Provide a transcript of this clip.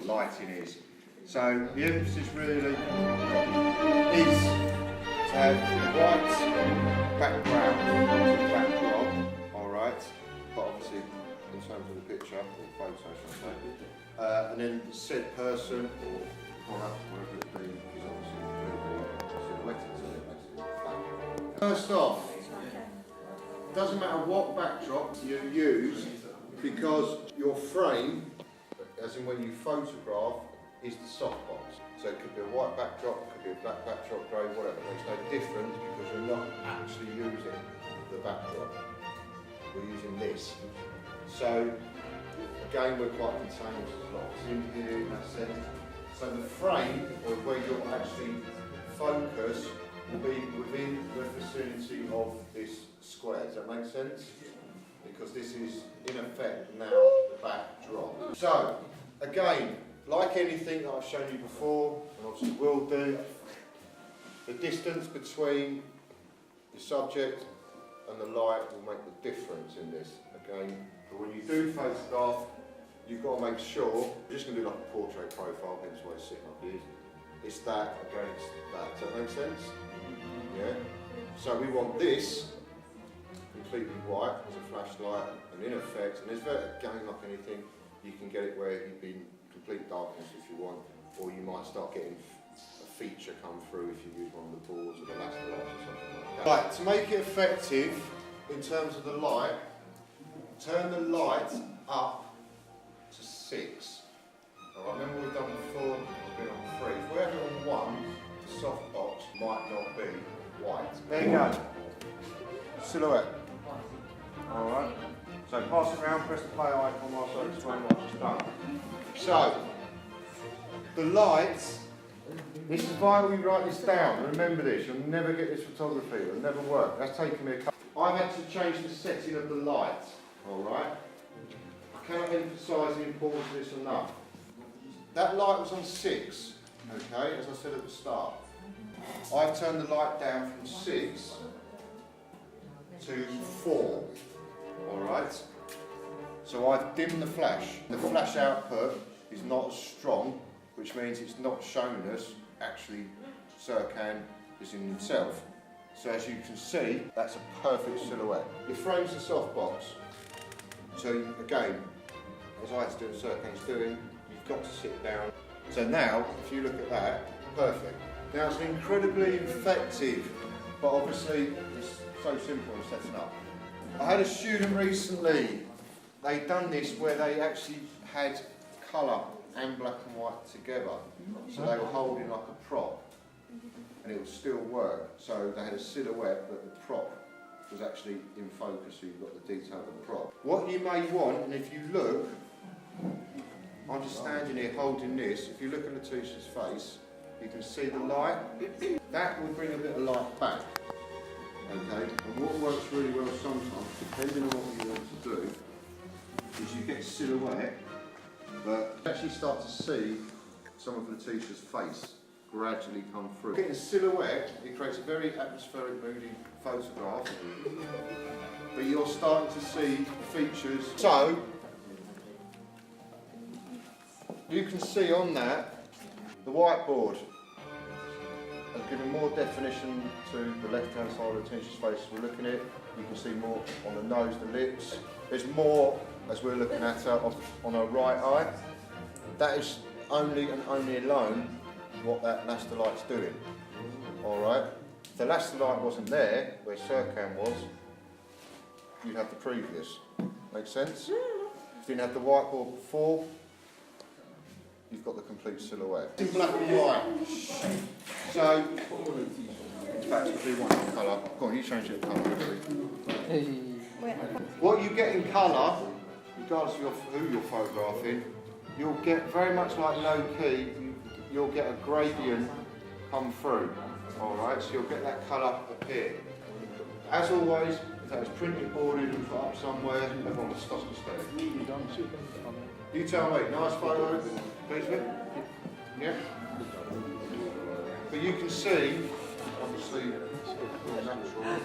the lighting is. So the emphasis really is to have the white background, backdrop, alright, but obviously in terms of the picture, or photo should I say, and then said person or product, whatever it be, is obviously silhouetted so it makes it flat. First off, it doesn't matter what backdrop you use, because your frame, as in when you photograph, is the softbox. So it could be a white backdrop, it could be a black backdrop, grey, whatever. It makes no difference because you're not actually using the backdrop. We're using this. So again, we're quite contained, there's lots in here in that sense. So the frame, or where you'll actually focus, will be within the vicinity of this square. Does that make sense? Because this is in effect now the backdrop. So again, like anything that I've shown you before, and obviously will do, the distance between the subject and the light will make the difference in this. Again, but when you do photograph, you've got to make sure, you're just going to do like a portrait profile, hence why it's sitting up here. It's that against that. Does that make sense? Yeah? So we want this completely white as a flashlight, and in effect, and there's again like anything, you can get it where you've been complete darkness if you want, or you might start getting a feature come through if you use one of the boards or the laser lights or something like that. Right, to make it effective in terms of the light, turn the light up to 6. Alright, remember what we've done before, it's been on 3. If we have it on 1, the softbox might not be white. There you go. Silhouette. Alright. So pass it around, press the play icon whilst I explain what I've just done. So, the lights, this is why we write this down. Remember this, you'll never get this photography, it'll never work. That's taken me a couple. I've had to change the setting of the light, alright? I cannot emphasise the importance of this enough. That light was on 6, okay, as I said at the start. I've turned the light down from 6 to 4, alright? So I've dimmed the flash. The flash output is not as strong, which means it's not showing us actually Serkan is in himself. So as you can see, that's a perfect silhouette. Your frame's a softbox. So again, as I had to do and Serkan's doing, you've got to sit down. So now, if you look at that, perfect. Now it's incredibly effective, but obviously it's so simple in setting up. I had a student recently, they'd done this where they actually had colour and black and white together. So they were holding like a prop and it would still work. So they had a silhouette but the prop was actually in focus, so you've got the detail of the prop. What you may want, and if you look, I'm just standing here holding this, if you look at Letitia's face, you can see the light. That will bring a bit of light back. Okay, and what works really well sometimes, depending on what you want to do, is you get silhouette, but you actually start to see some of Letitia's face gradually come through. Getting a silhouette, it creates a very atmospheric, moody photograph, but you're starting to see features. So, you can see on that, the whiteboard has given more definition to the left-hand side of Letitia's face as we're looking at. You can see more on the nose, the lips. There's more as we're looking at her on her right eye. That is only and only alone what that Laster light's doing. Alright? If the Laster light wasn't there, where Serkan was, you'd have the previous. Make sense? If you didn't have the whiteboard before, you've got the complete silhouette. It's in black and white. So, it's back to the blue one colour. Go on, you change it to colour. What you get in colour, regardless of who you're photographing, you'll get very much like low key, you'll get a gradient come through. Alright, so you'll get that colour appear. As always, if that was printed, boarded and put up somewhere, everyone will stop and stare. You tell me, nice photo, please with? Yeah? But you can see, obviously, it's natural.